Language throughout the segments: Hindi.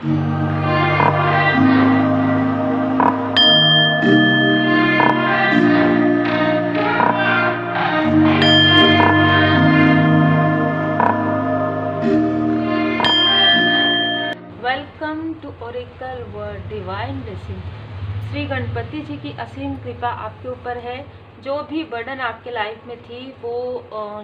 Welcome to Oracle word divine blessing. Shri Ganpati ji की असीम कृपा आपके ऊपर है। जो भी बर्डन आपके लाइफ में थी, वो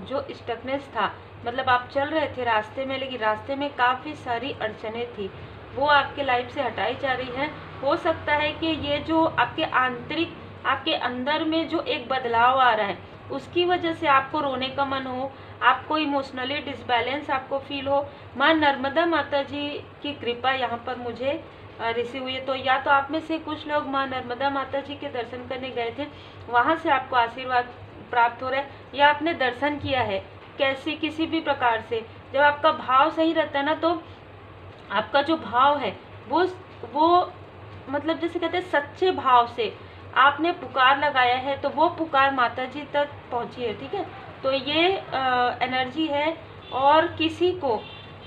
जो स्टकनेस था, मतलब आप चल रहे थे रास्ते में, लेकिन रास्ते में काफ़ी सारी अड़चनें थी, वो आपके लाइफ से हटाई जा रही है। हो सकता है कि ये जो आपके आंतरिक, आपके अंदर में जो एक बदलाव आ रहा है, उसकी वजह से आपको रोने का मन हो, आपको इमोशनली डिसबैलेंस आपको फील हो। माँ नर्मदा माता जी की कृपा यहाँ पर मुझे रिसीव हुई है। तो या तो आप में से कुछ लोग माँ नर्मदा माता जी के दर्शन करने गए थे, वहाँ से आपको आशीर्वाद प्राप्त हो रहा है, या आपने दर्शन किया है किसी भी प्रकार से। जब आपका भाव सही रहता है ना, तो आपका जो भाव है वो मतलब जैसे कहते हैं सच्चे भाव से आपने पुकार लगाया है, तो वो पुकार माता जी तक पहुंची है। ठीक है, तो ये एनर्जी है। और किसी को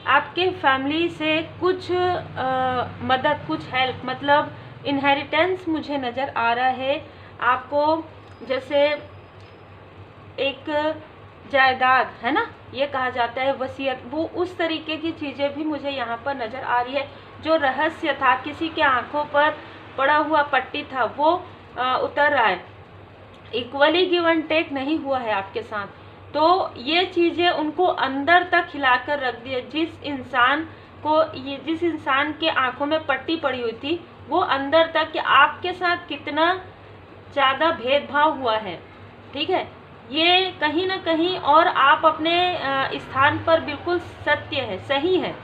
आपके फैमिली से कुछ मदद, कुछ हेल्प, मतलब इनहेरिटेंस मुझे नज़र आ रहा है आपको। जैसे एक जायदाद है ना, ये कहा जाता है वसीयत, वो उस तरीके की चीज़ें भी मुझे यहाँ पर नज़र आ रही है। जो रहस्य था, किसी के आंखों पर पड़ा हुआ पट्टी था, वो उतर रहा है। इक्वली गिव एंड टेक नहीं हुआ है आपके साथ, तो ये चीज़ें उनको अंदर तक हिलाकर रख दिए। जिस इंसान के आंखों में पट्टी पड़ी हुई थी, वो अंदर तक कि आपके साथ कितना ज़्यादा भेदभाव हुआ है। ठीक है, ये कहीं ना कहीं, और आप अपने स्थान पर बिल्कुल सत्य है, सही है।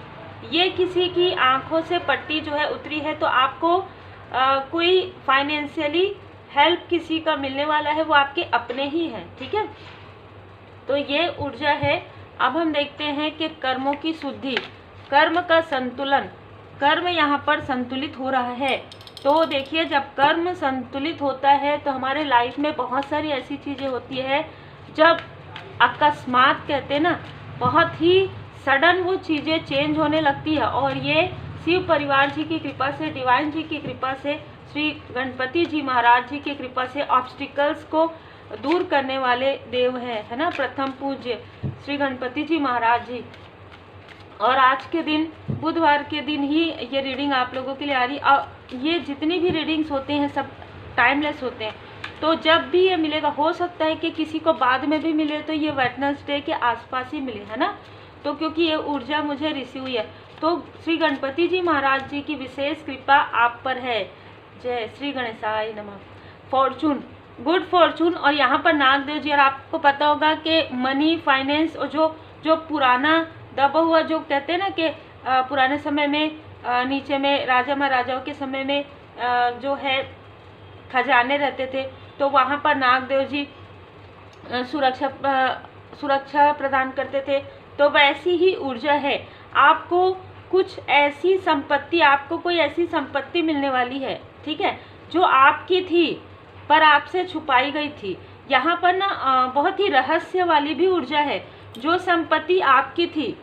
ये किसी की आंखों से पट्टी जो है उतरी है, तो आपको कोई फाइनेंशियली हेल्प किसी का मिलने वाला है, वो आपके अपने ही हैं। ठीक है, तो ये ऊर्जा है। अब हम देखते हैं कि कर्मों की शुद्धि, कर्म का संतुलन, कर्म यहाँ पर संतुलित हो रहा है। तो देखिए, जब कर्म संतुलित होता है तो हमारे लाइफ में बहुत सारी ऐसी चीज़ें होती है, जब अकस्मात कहते हैं ना, बहुत ही सडन वो चीज़ें चेंज होने लगती है। और ये शिव परिवार जी की कृपा से, डिवाइन जी की कृपा से, श्री गणपति जी महाराज जी की कृपा से ऑब्स्टिकल्स को दूर करने वाले देव हैं, है ना, प्रथम पूज्य श्री गणपति जी महाराज जी। और आज के दिन, बुधवार के दिन ही ये रीडिंग आप लोगों के लिए आ रही। और ये जितनी भी रीडिंग्स होते हैं सब टाइमलेस होते हैं, तो जब भी ये मिलेगा, हो सकता है कि किसी को बाद में भी मिले, तो ये वेडनेसडे के आसपास ही मिले, है ना। तो क्योंकि ये ऊर्जा मुझे रिसीव हुई है, तो श्री गणपति जी महाराज जी की विशेष कृपा आप पर है। जय श्री गणेशाय नमः। Fortune, good Fortune. और यहाँ पर नागदेव जी, और आपको पता होगा कि मनी, फाइनेंस, और जो पुराना दबा हुआ, जो कहते हैं ना कि पुराने समय में नीचे में राजा महाराजाओं के समय में जो है खजाने रहते थे, तो वहाँ पर नागदेव जी सुरक्षा प्रदान करते थे। तो वैसी ही ऊर्जा है। आपको कुछ ऐसी संपत्ति, आपको कोई ऐसी संपत्ति मिलने वाली है, ठीक है, जो आपकी थी पर आपसे छुपाई गई थी। यहाँ पर ना बहुत ही रहस्य वाली भी ऊर्जा है। जो संपत्ति आपकी थी,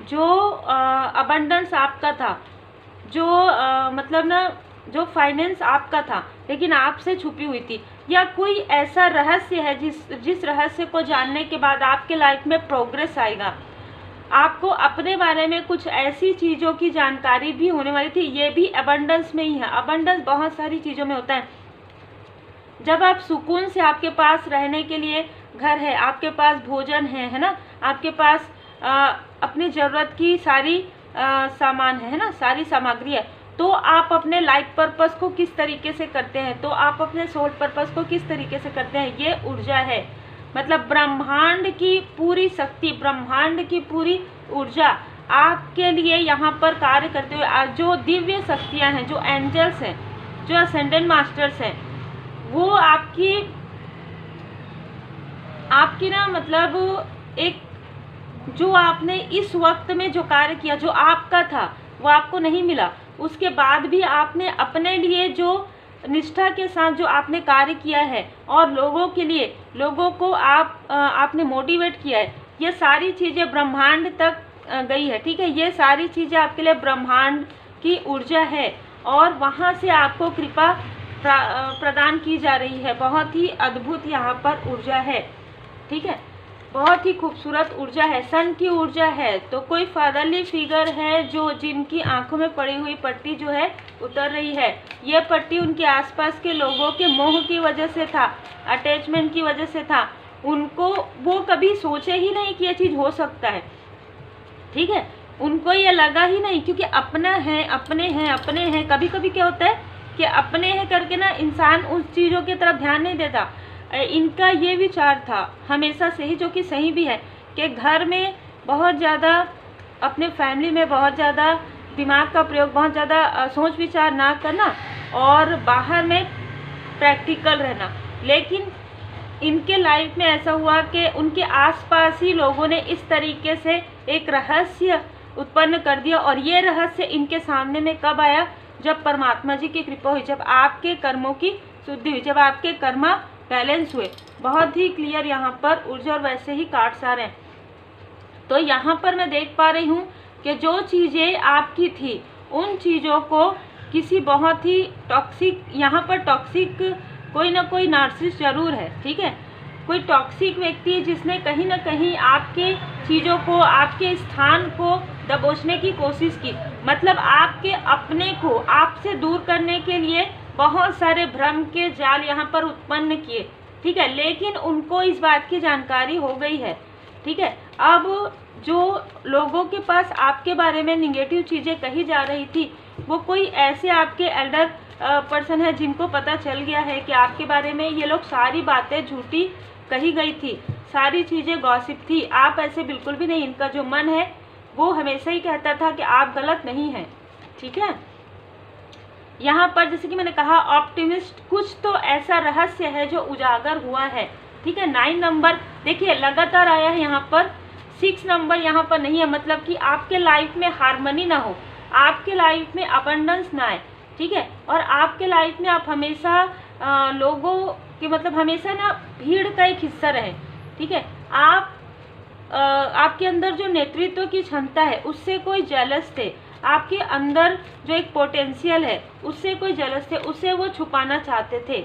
जो अबंडेंस आपका था, जो मतलब ना जो फाइनेंस आपका था, लेकिन आपसे छुपी हुई थी, या कोई ऐसा रहस्य है जिस रहस्य को जानने के बाद आपके लाइफ में प्रोग्रेस आएगा। आपको अपने बारे में कुछ ऐसी चीज़ों की जानकारी भी होने वाली थी। ये भी अबंडेंस में ही है। अबंडेंस बहुत सारी चीज़ों में होता है। जब आप सुकून से, आपके पास रहने के लिए घर है, आपके पास भोजन है ना, आपके पास अपनी ज़रूरत की सारी सामान है ना, सारी सामग्री है, तो आप अपने लाइफ पर्पस को किस तरीके से करते हैं, तो आप अपने सोल पर्पस को किस तरीके से करते हैं, ये ऊर्जा है। मतलब ब्रह्मांड की पूरी शक्ति, ब्रह्मांड की पूरी ऊर्जा आपके लिए यहाँ पर कार्य करते हुए, जो दिव्य शक्तियाँ हैं, जो एंजल्स हैं, जो असेंडेंट मास्टर्स हैं, वो आपकी ना मतलब एक, जो आपने इस वक्त में जो कार्य किया, जो आपका था, वो आपको नहीं मिला, उसके बाद भी आपने अपने लिए जो निष्ठा के साथ जो आपने कार्य किया है, और लोगों के लिए, लोगों को आपने मोटिवेट किया है, ये सारी चीज़ें ब्रह्मांड तक गई है। ठीक है, ये सारी चीज़ें आपके लिए ब्रह्मांड की ऊर्जा है और वहाँ से आपको कृपा प्रदान की जा रही है। बहुत ही अद्भुत यहाँ पर ऊर्जा है, ठीक है, बहुत ही खूबसूरत ऊर्जा है, सन की ऊर्जा है। तो कोई फादरली फिगर है जो जिनकी आंखों में पड़ी हुई पट्टी जो है उतर रही है। ये पट्टी उनके आसपास के लोगों के मोह की वजह से था, अटैचमेंट की वजह से था। उनको वो कभी सोचे ही नहीं कि ये चीज़ हो सकता है, ठीक है, उनको ये लगा ही नहीं, क्योंकि अपना है, अपने हैं, अपने हैं। कभी कभी क्या होता है कि अपने हैं करके ना इंसान उस चीज़ों की तरफ ध्यान नहीं देता। इनका ये विचार था हमेशा से ही, जो कि सही भी है, कि घर में बहुत ज़्यादा, अपने फैमिली में बहुत ज़्यादा दिमाग का प्रयोग, बहुत ज़्यादा सोच विचार ना करना और बाहर में प्रैक्टिकल रहना। लेकिन इनके लाइफ में ऐसा हुआ कि उनके आसपास ही लोगों ने इस तरीके से एक रहस्य उत्पन्न कर दिया, और ये रहस्य इनके सामने में कब आया? जब परमात्मा जी की कृपा हुई, जब आपके कर्मों की शुद्धि हुई, जब आपके कर्मा बैलेंस हुए। बहुत ही क्लियर यहाँ पर ऊर्जा और वैसे ही कार्ड्स आ रहे हैं। तो यहाँ पर मैं देख पा रही हूँ कि जो चीज़ें आपकी थी उन चीज़ों को किसी बहुत ही टॉक्सिक, यहाँ पर टॉक्सिक कोई ना कोई नार्सिसिस्ट जरूर है, ठीक है, कोई टॉक्सिक व्यक्ति जिसने कहीं ना कहीं आपके चीज़ों को, आपके स्थान को दबोचने की कोशिश की। मतलब आपके अपने को आपसे दूर करने के लिए बहुत सारे भ्रम के जाल यहाँ पर उत्पन्न किए, ठीक है, लेकिन उनको इस बात की जानकारी हो गई है, ठीक है। अब जो लोगों के पास आपके बारे में निगेटिव चीज़ें कही जा रही थी, वो कोई ऐसे आपके एल्डर पर्सन है जिनको पता चल गया है कि आपके बारे में ये लोग सारी बातें झूठी कही गई थी, सारी चीज़ें गॉसिप थी। आप ऐसे बिल्कुल भी नहीं, इनका जो मन है वो हमेशा ही कहता था कि आप गलत नहीं हैं, ठीक है। यहाँ पर जैसे कि मैंने कहा, ऑप्टिमिस्ट, कुछ तो ऐसा रहस्य है जो उजागर हुआ है, ठीक है। 9 नंबर देखिए लगातार आया है यहाँ पर, 6 नंबर यहाँ पर नहीं है, मतलब कि आपके लाइफ में हार्मनी ना हो, आपके लाइफ में अबंडेंस ना आए, ठीक है, और आपके लाइफ में आप हमेशा लोगों के, मतलब हमेशा ना भीड़ का एक हिस्सा रहे, ठीक है। आपके अंदर जो नेतृत्व की क्षमता है उससे कोई जेलस थे, आपके अंदर जो एक पोटेंशियल है उससे कोई जेलस थे, उसे वो छुपाना चाहते थे,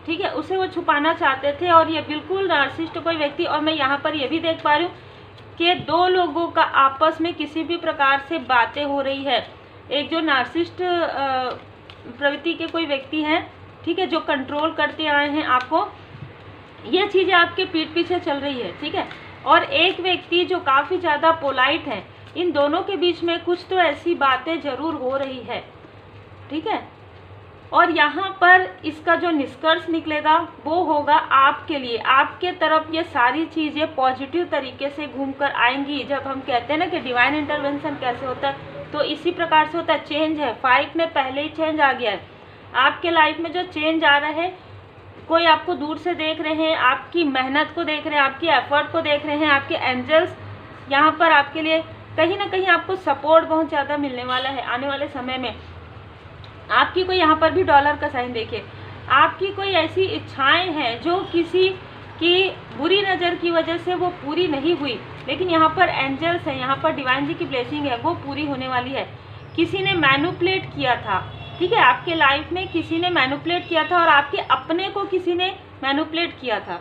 ठीक है, उसे वो छुपाना चाहते थे। और ये बिल्कुल नार्सिसिस्ट कोई व्यक्ति, और मैं यहाँ पर ये भी देख पा रही हूँ कि 2 लोगों का आपस में किसी भी प्रकार से बातें हो रही है। एक जो नार्सिसिस्ट प्रवृत्ति के कोई व्यक्ति हैं, ठीक है, जो कंट्रोल करते आए हैं आपको, ये चीज़ें आपके पीठ पीछे चल रही है, ठीक है। और एक व्यक्ति जो काफ़ी ज़्यादा पोलाइट है, इन दोनों के बीच में कुछ तो ऐसी बातें ज़रूर हो रही है, ठीक है। और यहाँ पर इसका जो निष्कर्ष निकलेगा वो होगा आपके लिए, आपके तरफ ये सारी चीज़ें पॉजिटिव तरीके से घूमकर आएंगी। जब हम कहते हैं ना कि डिवाइन इंटरवेंशन कैसे होता है, तो इसी प्रकार से होता है। चेंज है, 5 में पहले ही चेंज आ गया है आपके लाइफ में। जो चेंज आ रहा है, कोई आपको दूर से देख रहे हैं, आपकी मेहनत को देख रहे हैं, आपकी एफर्ट को देख रहे हैं, आपके एंजल्स यहाँ पर आपके लिए कहीं ना कहीं आपको सपोर्ट बहुत ज़्यादा मिलने वाला है आने वाले समय में। आपकी कोई यहाँ पर भी डॉलर का साइन देखिए, आपकी कोई ऐसी इच्छाएं हैं जो किसी की बुरी नज़र की वजह से वो पूरी नहीं हुई, लेकिन यहाँ पर एंजल्स हैं, यहाँ पर डिवाइन जी की ब्लेसिंग है, वो पूरी होने वाली है। किसी ने मैनिपुलेट किया था, ठीक है, आपके लाइफ में किसी ने मैनिपुलेट किया था, और आपके अपने को किसी ने मैनिपुलेट किया था।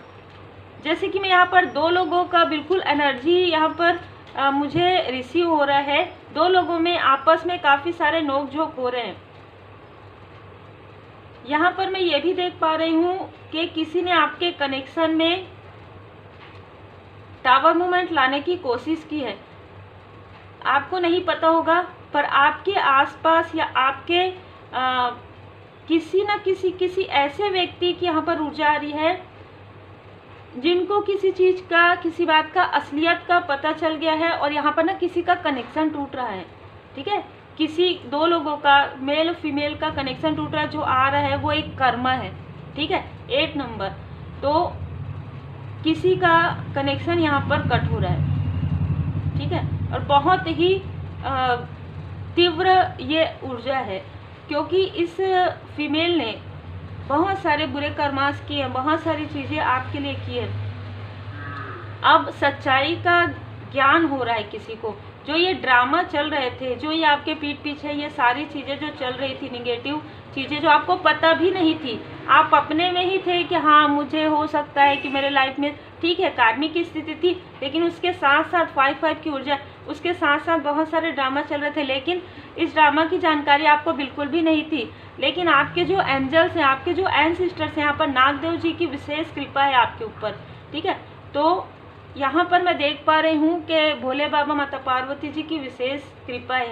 जैसे कि मैं यहाँ पर 2 लोगों का बिल्कुल एनर्जी यहाँ पर मुझे रिसीव हो रहा है। 2 लोगों में आपस में काफ़ी सारे नोक-झोंक हो रहे हैं। यहाँ पर मैं ये भी देख पा रही हूँ कि किसी ने आपके कनेक्शन में टावर मूवमेंट लाने की कोशिश की है। आपको नहीं पता होगा, पर आपके आसपास या आपके किसी न किसी ऐसे व्यक्ति की यहाँ पर ऊर्जा आ रही है जिनको किसी चीज़ का, किसी बात का असलियत का पता चल गया है, और यहाँ पर ना किसी का कनेक्शन टूट रहा है, ठीक है। किसी 2 लोगों का, मेल फीमेल का कनेक्शन टूट रहा है। जो आ रहा है वो एक कर्मा है, ठीक है, 8 नंबर। तो किसी का कनेक्शन यहाँ पर कट हो रहा है, ठीक है, और बहुत ही तीव्र ये ऊर्जा है, क्योंकि इस फीमेल ने बहुत सारे बुरे कर्मास किए हैं, बहुत सारी चीज़ें आपके लिए की है। अब सच्चाई का ज्ञान हो रहा है किसी को, जो ये ड्रामा चल रहे थे, जो ये आपके पीठ पीछे ये सारी चीज़ें जो चल रही थी, निगेटिव चीज़ें जो आपको पता भी नहीं थी, आप अपने में ही थे कि हाँ मुझे हो सकता है कि मेरे लाइफ में, ठीक है कार्मिक की स्थिति थी, लेकिन उसके साथ साथ 5-5 की ऊर्जा, उसके साथ साथ बहुत सारे ड्रामा चल रहे थे, लेकिन इस ड्रामा की जानकारी आपको बिल्कुल भी नहीं थी। लेकिन आपके जो एंजल्स हैं, आपके जो एंसेस्टर्स हैं, यहाँ पर नागदेव जी की विशेष कृपा है आपके ऊपर, ठीक है। तो यहाँ पर मैं देख पा रही हूँ कि भोले बाबा माता पार्वती जी की विशेष कृपा है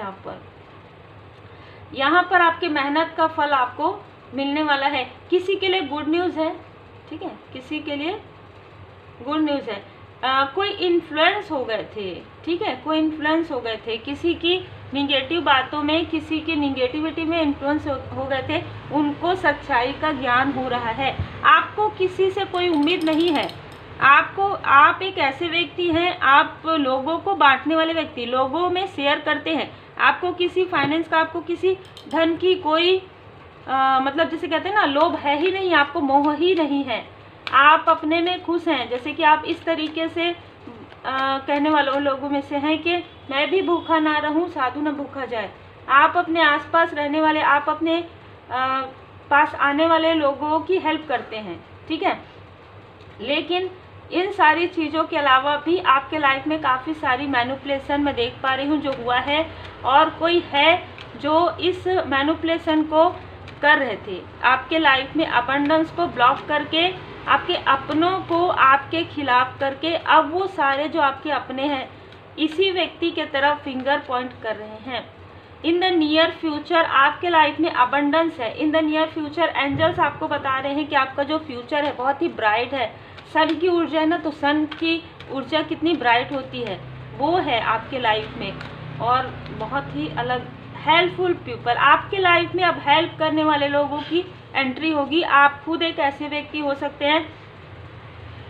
यहाँ पर आपकी मेहनत का फल आपको मिलने वाला है। किसी के लिए गुड न्यूज़ है, ठीक है, किसी के लिए गुड न्यूज़ है। कोई इन्फ्लुएंस हो गए थे, ठीक है, कोई इन्फ्लुएंस हो गए थे, किसी की निगेटिव बातों में, किसी की निगेटिविटी में इन्फ्लुएंस हो गए थे, उनको सच्चाई का ज्ञान हो रहा है। आपको किसी से कोई उम्मीद नहीं है, आप एक ऐसे व्यक्ति हैं, आप लोगों को बांटने वाले व्यक्ति, लोगों में शेयर करते हैं। आपको किसी फाइनेंस का, आपको किसी धन की कोई मतलब जैसे कहते हैं ना लोभ है ही नहीं, आपको मोह ही नहीं है, आप अपने में खुश हैं। जैसे कि आप इस तरीके से कहने वालों लोगों में से हैं कि मैं भी भूखा ना रहूं, साधु न भूखा जाए। आप अपने आसपास रहने वाले, आप अपने पास आने वाले लोगों की हेल्प करते हैं, ठीक है। लेकिन इन सारी चीज़ों के अलावा भी आपके लाइफ में काफ़ी सारी मैनिपुलेशन मैं देख पा रही हूँ जो हुआ है, और कोई है जो इस मैनिपुलेशन को कर रहे थे आपके लाइफ में, अबंडेंस को ब्लॉक करके, आपके अपनों को आपके खिलाफ करके, अब वो सारे जो आपके अपने हैं इसी व्यक्ति के तरफ फिंगर पॉइंट कर रहे हैं। इन द नियर फ्यूचर आपके लाइफ में अबंडेंस है। In the near future angels आपको बता रहे हैं कि आपका जो फ्यूचर है बहुत ही ब्राइट है। सन की ऊर्जा है ना, तो सन की ऊर्जा कितनी ब्राइट होती है, वो है आपके लाइफ में, और बहुत ही अलग हेल्पफुल पीपल आपके लाइफ में। अब हेल्प करने वाले लोगों की एंट्री होगी। आप खुद एक ऐसे व्यक्ति हो सकते हैं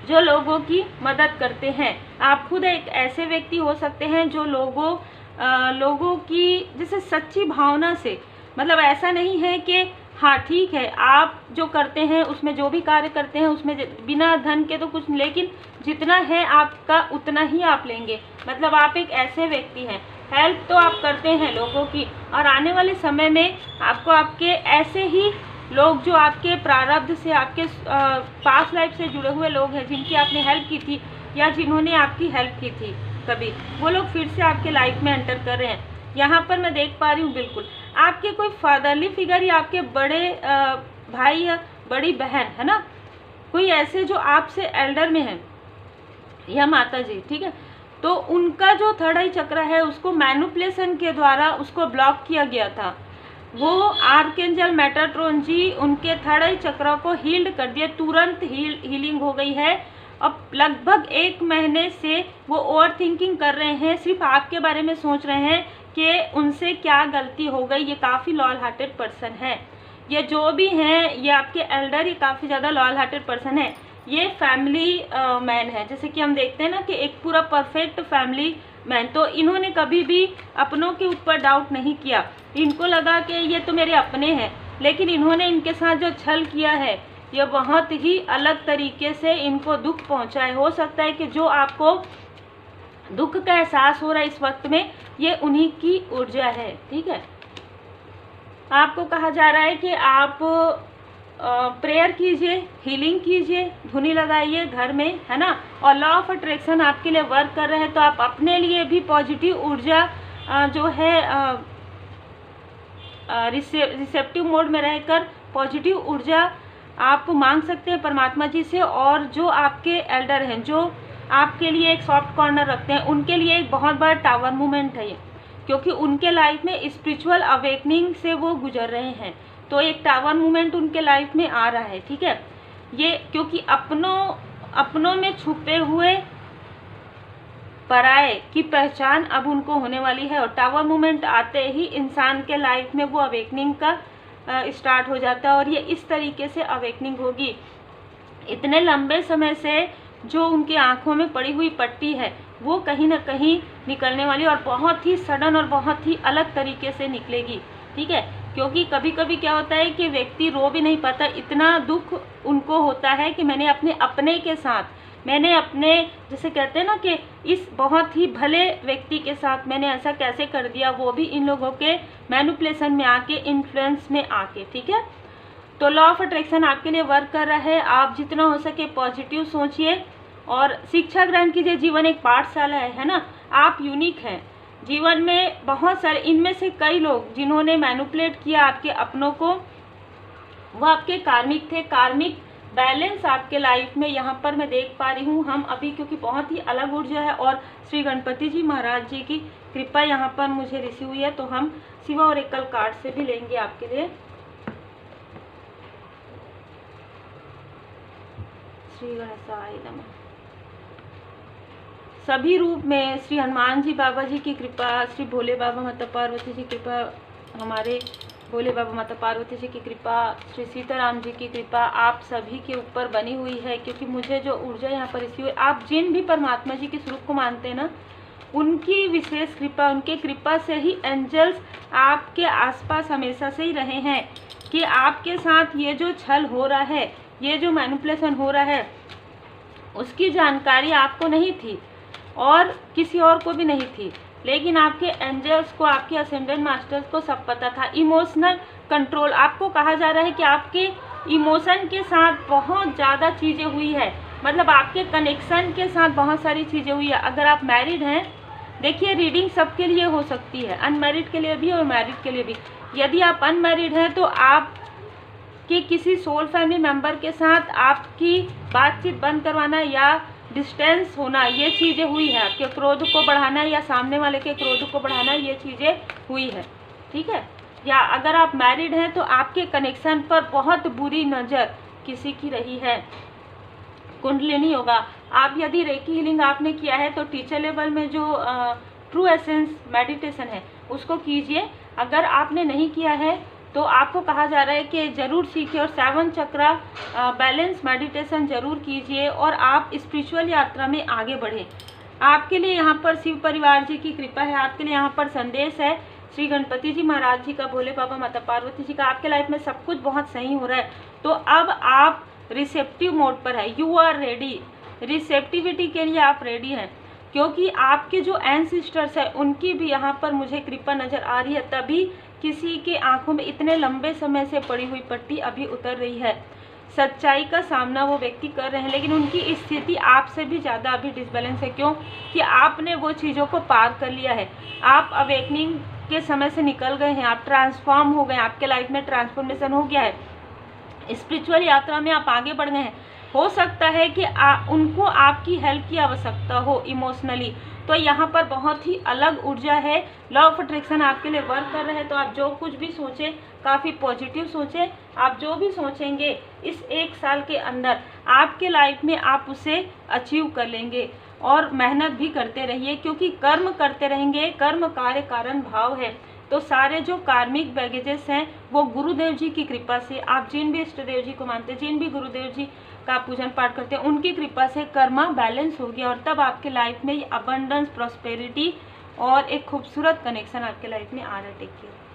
जो लोगों की मदद करते हैं। आप खुद एक ऐसे व्यक्ति हो सकते हैं जो लोगों की जैसे सच्ची भावना से, मतलब ऐसा नहीं है कि हाँ ठीक है आप जो करते हैं उसमें, जो भी कार्य करते हैं उसमें बिना धन के तो कुछ, लेकिन जितना है आपका उतना ही आप लेंगे। मतलब आप एक ऐसे व्यक्ति हैं, हेल्प तो आप करते हैं लोगों की, और आने वाले समय में आपको आपके ऐसे ही लोग जो आपके प्रारब्ध से, आपके पास्ट लाइफ से जुड़े हुए लोग हैं, जिनकी आपने हेल्प की थी या जिन्होंने आपकी हेल्प की थी कभी, वो लोग फिर से आपके लाइफ में एंटर कर रहे हैं। यहाँ पर मैं देख पा रही हूँ बिल्कुल आपके कोई फादरली फिगर या आपके बड़े भाई या बड़ी बहन है ना, कोई ऐसे जो आपसे एल्डर में है या माता जी, ठीक है, तो उनका जो थर्ड आई चक्र है उसको मैनिपुलेशन के द्वारा उसको ब्लॉक किया गया था। वो आर्कएंजल मेटाट्रॉन जी उनके थर्ड आई चक्र को हील्ड कर दिया, तुरंत हीलिंग हो गई है। अब लगभग 1 महीने से वो ओवर थिंकिंग कर रहे हैं, सिर्फ आपके बारे में सोच रहे हैं कि उनसे क्या गलती हो गई। ये काफ़ी लॉयल हार्टेड पर्सन है, ये जो भी हैं, ये आपके एल्डर, ये काफ़ी ज़्यादा लॉयल हार्टेड पर्सन है। ये फैमिली मैन है, जैसे कि हम देखते हैं ना कि एक पूरा परफेक्ट फैमिली मैन। तो इन्होंने कभी भी अपनों के ऊपर डाउट नहीं किया, इनको लगा कि ये तो मेरे अपने हैं, लेकिन इन्होंने इनके साथ जो छल किया है ये बहुत ही अलग तरीके से इनको दुख पहुंचा है। हो सकता है कि जो आपको दुख का एहसास हो रहा है इस वक्त में, ये उन्हीं की ऊर्जा है, ठीक है। आपको कहा जा रहा है कि आप प्रेयर कीजिए, हीलिंग कीजिए, धुनी लगाइए घर में, है ना, और लॉ ऑफ अट्रैक्शन आपके लिए वर्क कर रहे हैं। तो आप अपने लिए भी पॉजिटिव ऊर्जा जो है रिसेप्टिव मोड में रहकर पॉजिटिव ऊर्जा आप मांग सकते हैं परमात्मा जी से। और जो आपके एल्डर हैं, जो आपके लिए एक सॉफ्ट कॉर्नर रखते हैं, उनके लिए एक बहुत बड़ा टावर मूवमेंट है ये, क्योंकि उनके लाइफ में स्पिरिचुअल अवेकनिंग से वो गुजर रहे हैं। तो एक टावर मूवमेंट उनके लाइफ में आ रहा है, ठीक है। ये क्योंकि अपनों में छुपे हुए पराये की पहचान अब उनको होने वाली है, और टावर मूवमेंट आते ही इंसान के लाइफ में वो अवेकनिंग का स्टार्ट हो जाता है, और ये इस तरीके से अवेकनिंग होगी। इतने लंबे समय से जो उनकी आंखों में पड़ी हुई पट्टी है वो कहीं ना कहीं निकलने वाली, और बहुत ही सडन और बहुत ही अलग तरीके से निकलेगी, ठीक है। क्योंकि कभी कभी क्या होता है कि व्यक्ति रो भी नहीं पाता, इतना दुख उनको होता है कि मैंने अपने के साथ मैंने अपने, जैसे कहते हैं ना कि इस बहुत ही भले व्यक्ति के साथ मैंने ऐसा कैसे कर दिया, वो भी इन लोगों के मैनिपुलेशन में आके, इन्फ्लुएंस में आके, ठीक है। तो लॉ ऑफ अट्रैक्शन आपके लिए वर्क कर रहा है। आप जितना हो सके पॉजिटिव सोचिए और शिक्षा ग्रहण कीजिए। जीवन एक पाठशाला है ना। आप यूनिक हैं। जीवन में बहुत सारे, इनमें से कई लोग जिन्होंने मैनिपुलेट किया आपके अपनों को, वो आपके कार्मिक थे। कार्मिक बैलेंस आपके लाइफ में यहाँ पर मैं देख पा रही हूँ। हम अभी, क्योंकि बहुत ही अलग ऊर्जा है और श्री गणपति जी महाराज जी की कृपा यहाँ पर मुझे रिसीव हुई है, तो हम शिवा ओरेकल कार्ड से भी लेंगे आपके लिए। श्री गणेशाय नमः। सभी रूप में श्री हनुमान जी बाबा जी की कृपा, श्री भोले बाबा माता पार्वती जी की कृपा, हमारे भोले बाबा माता पार्वती जी की कृपा, श्री सीताराम जी की कृपा आप सभी के ऊपर बनी हुई है। क्योंकि मुझे जो ऊर्जा यहाँ पर इसी हुई, आप जिन भी परमात्मा जी के स्वरूप को मानते हैं ना, उनकी विशेष कृपा, उनके कृपा से ही एंजल्स आपके आसपास हमेशा से ही रहे हैं कि आपके साथ ये जो छल हो रहा है, ये जो मैनिपुलेशन हो रहा है, उसकी जानकारी आपको नहीं थी और किसी और को भी नहीं थी, लेकिन आपके एंजल्स को, आपके असेंडेंट मास्टर्स को सब पता था। इमोशनल कंट्रोल, आपको कहा जा रहा है कि आपके इमोशन के साथ बहुत ज़्यादा चीज़ें हुई है, मतलब आपके कनेक्शन के साथ बहुत सारी चीज़ें हुई है। अगर आप मैरिड हैं, देखिए रीडिंग सबके लिए हो सकती है, अनमैरिड के लिए भी और मैरिड के लिए भी। यदि आप अनमैरिड हैं तो आप कि किसी सोल फैमिली मेंबर के साथ आपकी बातचीत बंद करवाना या डिस्टेंस होना, ये चीज़ें हुई है। आपके क्रोध को बढ़ाना या सामने वाले के क्रोध को बढ़ाना, ये चीज़ें हुई है, ठीक है। या अगर आप मैरिड हैं तो आपके कनेक्शन पर बहुत बुरी नज़र किसी की रही है। कुंडलिनी योगा, आप यदि रेकी हीलिंग आपने किया है तो टीचर लेवल में जो ट्रू एसेंस मेडिटेशन है उसको कीजिए। अगर आपने नहीं किया है तो आपको कहा जा रहा है कि ज़रूर सीखिए और 7 चक्रा बैलेंस मेडिटेशन ज़रूर कीजिए और आप स्पिरिचुअल यात्रा में आगे बढ़ें। आपके लिए यहाँ पर शिव परिवार जी की कृपा है। आपके लिए यहाँ पर संदेश है श्री गणपति जी महाराज जी का, भोले बाबा माता पार्वती जी का। आपके लाइफ में सब कुछ बहुत सही हो रहा है, तो अब आप रिसेप्टिव मोड पर है। यू आर रेडी, रिसेप्टिविटी के लिए आप रेडी हैं, क्योंकि आपके जो एंसेस्टर्स है उनकी भी यहाँ पर मुझे कृपा नज़र आ रही है। तभी किसी के आंखों में इतने लंबे समय से पड़ी हुई पट्टी अभी उतर रही है। सच्चाई का सामना वो व्यक्ति कर रहे हैं, लेकिन उनकी स्थिति आपसे भी ज़्यादा अभी डिसबैलेंस है। क्यों? कि आपने वो चीज़ों को पार कर लिया है। आप अवेकनिंग के समय से निकल गए हैं, आप ट्रांसफॉर्म हो गए, आपके लाइफ में ट्रांसफॉर्मेशन हो गया है, स्पिरिचुअल यात्रा में आप आगे बढ़ गए हैं। हो सकता है कि उनको आपकी हेल्प की आवश्यकता हो इमोशनली, तो यहाँ पर बहुत ही अलग ऊर्जा है। लॉ ऑफ अट्रैक्शन आपके लिए वर्क कर रहा है, तो आप जो कुछ भी सोचें काफ़ी पॉजिटिव सोचें। आप जो भी सोचेंगे इस 1 साल के अंदर आपके लाइफ में आप उसे अचीव कर लेंगे। और मेहनत भी करते रहिए, क्योंकि कर्म करते रहेंगे। कर्म कार्य कारण भाव है, तो सारे जो कार्मिक बैगेजेस हैं वो गुरुदेव जी की कृपा से, आप जिन भी इष्ट देव जी को मानते हैं, जिन भी गुरुदेव जी का पूजन पाठ करते हैं, उनकी कृपा से कर्मा बैलेंस हो गया और तब आपके लाइफ में अबंडेंस, प्रॉस्पेरिटी और एक खूबसूरत कनेक्शन आपके लाइफ में आ रहा है। Take care.